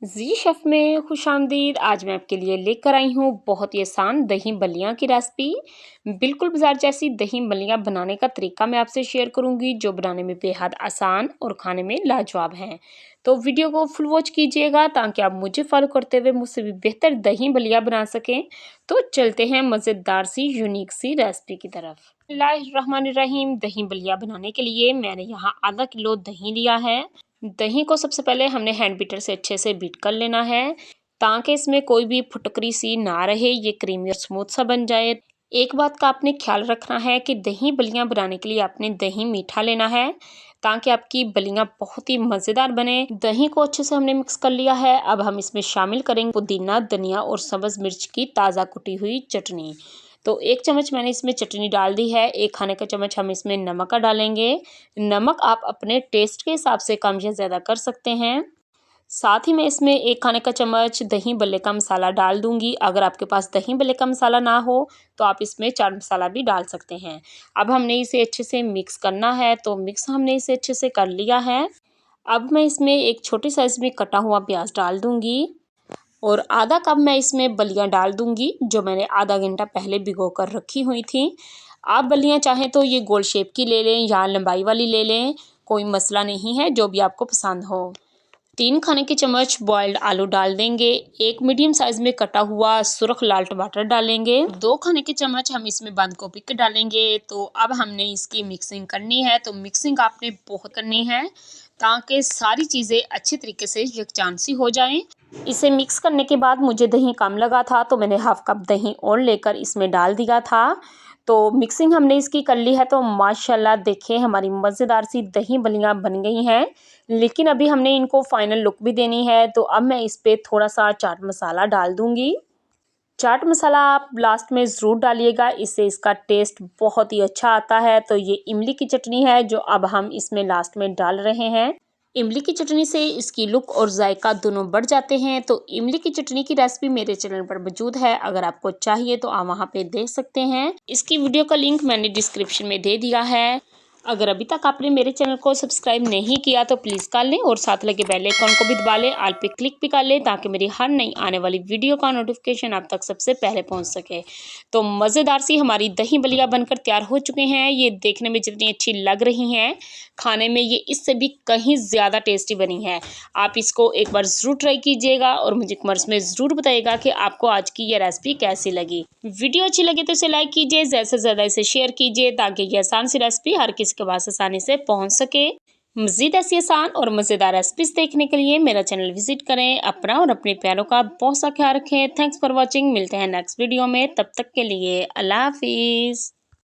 जी chef में खुशामदीद। आज मैं आपके लिए लेकर आई हूँ बहुत ही आसान दही बल्लियाँ की रेसिपी। बिल्कुल बाजार जैसी दही बल्लियाँ बनाने का तरीका मैं आपसे शेयर करूँगी, जो बनाने में बेहद आसान और खाने में लाजवाब हैं। तो वीडियो को फुल वॉच कीजिएगा ताकि आप मुझे फॉलो करते हुए मुझसे भी बेहतर दही बल्लियाँ बना सकें। तो चलते हैं मज़ेदार सी यूनिक सी रेसिपी की तरफ। बिस्मिल्लाहिर्रहमानिर्रहीम। दही बल्लियाँ बनाने के लिए मैंने यहाँ आधा किलो दही लिया है। दही को सबसे पहले हमने हैंड बीटर से अच्छे से बीट कर लेना है ताकि इसमें कोई भी फुटकरी सी ना रहे, ये क्रीमी और स्मूथ सा बन जाए। एक बात का आपने ख्याल रखना है कि दही बल्लियाँ बनाने के लिए आपने दही मीठा लेना है ताकि आपकी बल्लियाँ बहुत ही मज़ेदार बने। दही को अच्छे से हमने मिक्स कर लिया है। अब हम इसमें शामिल करेंगे पुदीना, धनिया और सब्ज़ मिर्च की ताज़ा कुटी हुई चटनी। तो 1 चम्मच मैंने इसमें चटनी डाल दी है। 1 खाने का चम्मच हम इसमें नमक का डालेंगे। नमक आप अपने टेस्ट के हिसाब से कम या ज़्यादा कर सकते हैं। साथ ही मैं इसमें 1 खाने का चम्मच दही बल्ले का मसाला डाल दूंगी। अगर आपके पास दही बल्ले का मसाला ना हो तो आप इसमें चाट मसाला भी डाल सकते हैं। अब हमने इसे अच्छे से मिक्स करना है, तो मिक्स हमने इसे अच्छे से कर लिया है। अब मैं इसमें एक छोटे साइज़ में कटा हुआ प्याज डाल दूंगी और आधा कप मैं इसमें बल्लियाँ डाल दूंगी, जो मैंने आधा घंटा पहले भिगो कर रखी हुई थी। आप बल्लियाँ चाहें तो ये गोल शेप की ले लें या लंबाई वाली ले लें, कोई मसला नहीं है, जो भी आपको पसंद हो। 3 खाने के चम्मच बॉइल्ड आलू डाल देंगे। 1 मीडियम साइज़ में कटा हुआ सुरख लाल टमाटर डालेंगे। 2 खाने के चम्मच हम इसमें बंद गोभी के डालेंगे। तो अब हमने इसकी मिक्सिंग करनी है। तो मिक्सिंग आपने बहुत करनी है ताकि सारी चीज़ें अच्छे तरीके से यकजान सी हो जाएं। इसे मिक्स करने के बाद मुझे दही कम लगा था, तो मैंने हाफ कप दही और लेकर इसमें डाल दिया था। तो मिक्सिंग हमने इसकी कर ली है। तो माशाल्लाह देखिए हमारी मज़ेदार सी दही बल्लियाँ बन गई हैं। लेकिन अभी हमने इनको फाइनल लुक भी देनी है। तो अब मैं इस पे थोड़ा सा चाट मसाला डाल दूंगी। चाट मसाला आप लास्ट में ज़रूर डालिएगा, इससे इसका टेस्ट बहुत ही अच्छा आता है। तो ये इमली की चटनी है जो अब हम इसमें लास्ट में डाल रहे हैं। इमली की चटनी से इसकी लुक और जायका दोनों बढ़ जाते हैं। तो इमली की चटनी की रेसिपी मेरे चैनल पर मौजूद है, अगर आपको चाहिए तो आप वहां पे देख सकते हैं। इसकी वीडियो का लिंक मैंने डिस्क्रिप्शन में दे दिया है। अगर अभी तक आपने मेरे चैनल को सब्सक्राइब नहीं किया तो प्लीज़ कर लें और साथ लगे बेल आइकन को भी दबा लें, ऑल पे क्लिक भी कर लें ताकि मेरी हर नई आने वाली वीडियो का नोटिफिकेशन आप तक सबसे पहले पहुंच सके। तो मज़ेदार सी हमारी दही बल्लियाँ बनकर तैयार हो चुके हैं। ये देखने में जितनी अच्छी लग रही हैं, खाने में ये इससे भी कहीं ज़्यादा टेस्टी बनी है। आप इसको एक बार ज़रूर ट्राई कीजिएगा और मुझे कमेंट्स में ज़रूर बताइएगा कि आपको आज की ये रेसिपी कैसी लगी। वीडियो अच्छी लगी तो इसे लाइक कीजिए, ज़्यादा से ज़्यादा इसे शेयर कीजिए ताकि ये आसान सी रेसिपी हर किसी के पास आसानी से पहुंच सके। मज़ीद ऐसी आसान और मज़ेदार रेसिपीज़ देखने के लिए मेरा चैनल विजिट करें। अपना और अपने प्यारों का बहुत सा ख्याल रखें। Thanks for watching. मिलते हैं नेक्स्ट वीडियो में, तब तक के लिए अल्लाह हाफिज़।